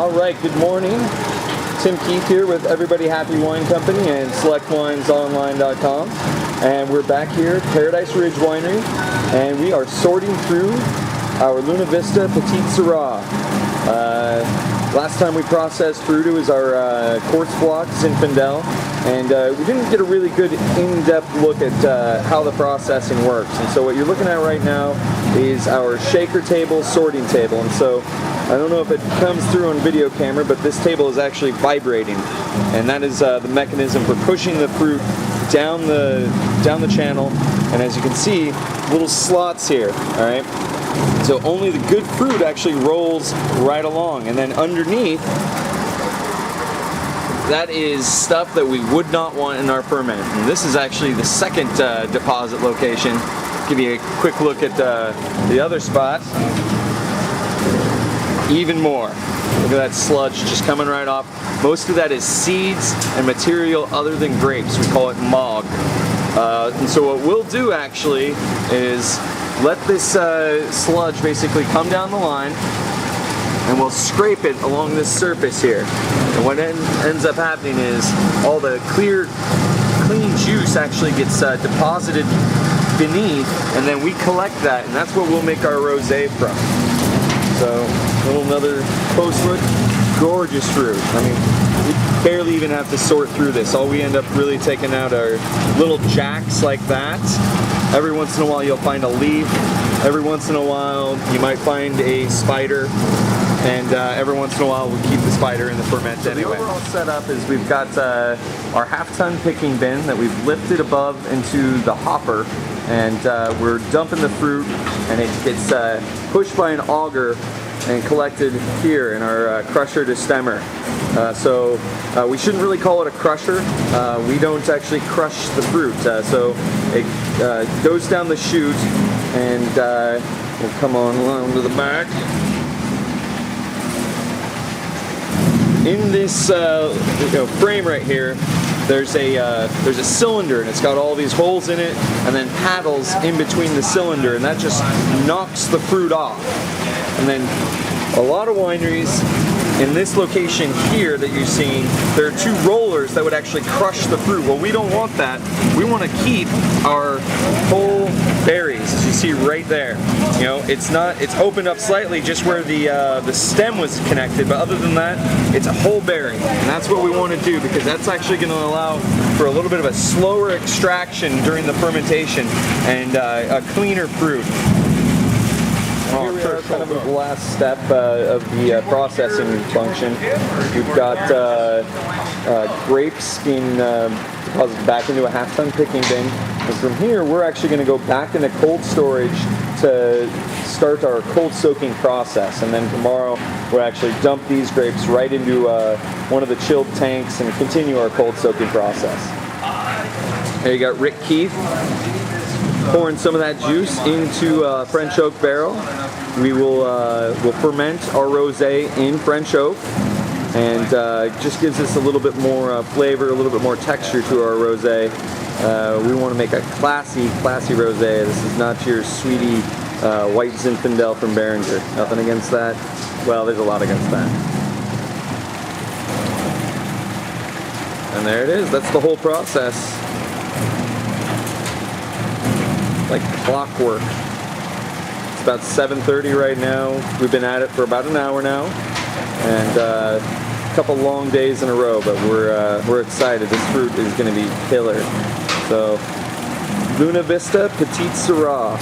All right, good morning. Tim Keith here with Everybody Happy Wine Company and SelectWinesOnline.com. And we're back here at Paradise Ridge Winery, and we are sorting through our Vista Petite Sirah. Last time we processed fruit, it was our quartz block Zinfandel, and we didn't get a really good in-depth look at how the processing works. And so what you're looking at right now is our shaker table, sorting table. And so I don't know if it comes through on video camera, but this table is actually vibrating, and that is the mechanism for pushing the fruit down the channel. And as you can see, little slots here, all right? So only the good fruit actually rolls right along, and then underneath, that is stuff that we would not want in our ferment. And this is actually the second deposit location. Give you a quick look at the other spot. Even more. Look at that sludge just coming right off. Most of that is seeds and material other than grapes. We call it mog. And so what we'll do actually is let this sludge basically come down the line, and we'll scrape it along this surface here. And what ends up happening is all the clean juice actually gets deposited beneath, and then we collect that, and that's what we'll make our rosé from. So, another close look. Gorgeous fruit. I mean, we barely even have to sort through this. All we end up really taking out are little jacks like that. Every once in a while you'll find a leaf. Every once in a while you might find a spider. And every once in a while we'll keep the spider in the ferment anyway. The overall setup is we've got our half-ton picking bin that we've lifted above into the hopper, and we're dumping the fruit, and it gets pushed by an auger and collected here in our crusher to stemmer. So we shouldn't really call it a crusher. We don't actually crush the fruit. So it goes down the chute, and we'll come on along to the back. In this frame right here, there's a cylinder, and it's got all these holes in it, and then paddles in between the cylinder, and that just knocks the fruit off. And then a lot of wineries in this location here that you're seeing, there are two rollers that would actually crush the fruit. Well, we don't want that. We want to keep our whole berries, as you see right there. You know, it's opened up slightly just where the stem was connected, but other than that, it's a whole berry. And that's what we want to do, because that's actually going to allow for a little bit of a slower extraction during the fermentation and a cleaner fruit. Here we are, kind of the last step of the processing function. We've got grapes being deposited back into a half-ton picking bin. And from here, we're actually going to go back into cold storage to start our cold soaking process. And then tomorrow, we'll actually dump these grapes right into one of the chilled tanks and continue our cold soaking process. There you got Rick Keith pouring some of that juice into a French oak barrel. We will ferment our rosé in French oak, and just gives us a little bit more flavor, a little bit more texture to our rosé. We want to make a classy rosé. This is not your sweetie white Zinfandel from Behringer. Nothing against that. Well, there's a lot against that. And there it is. That's the whole process. Like clockwork. It's about 7:30 right now. We've been at it for about an hour now, and a couple long days in a row, but we're excited. This fruit is going to be killer. So, Vista Petite Sirah.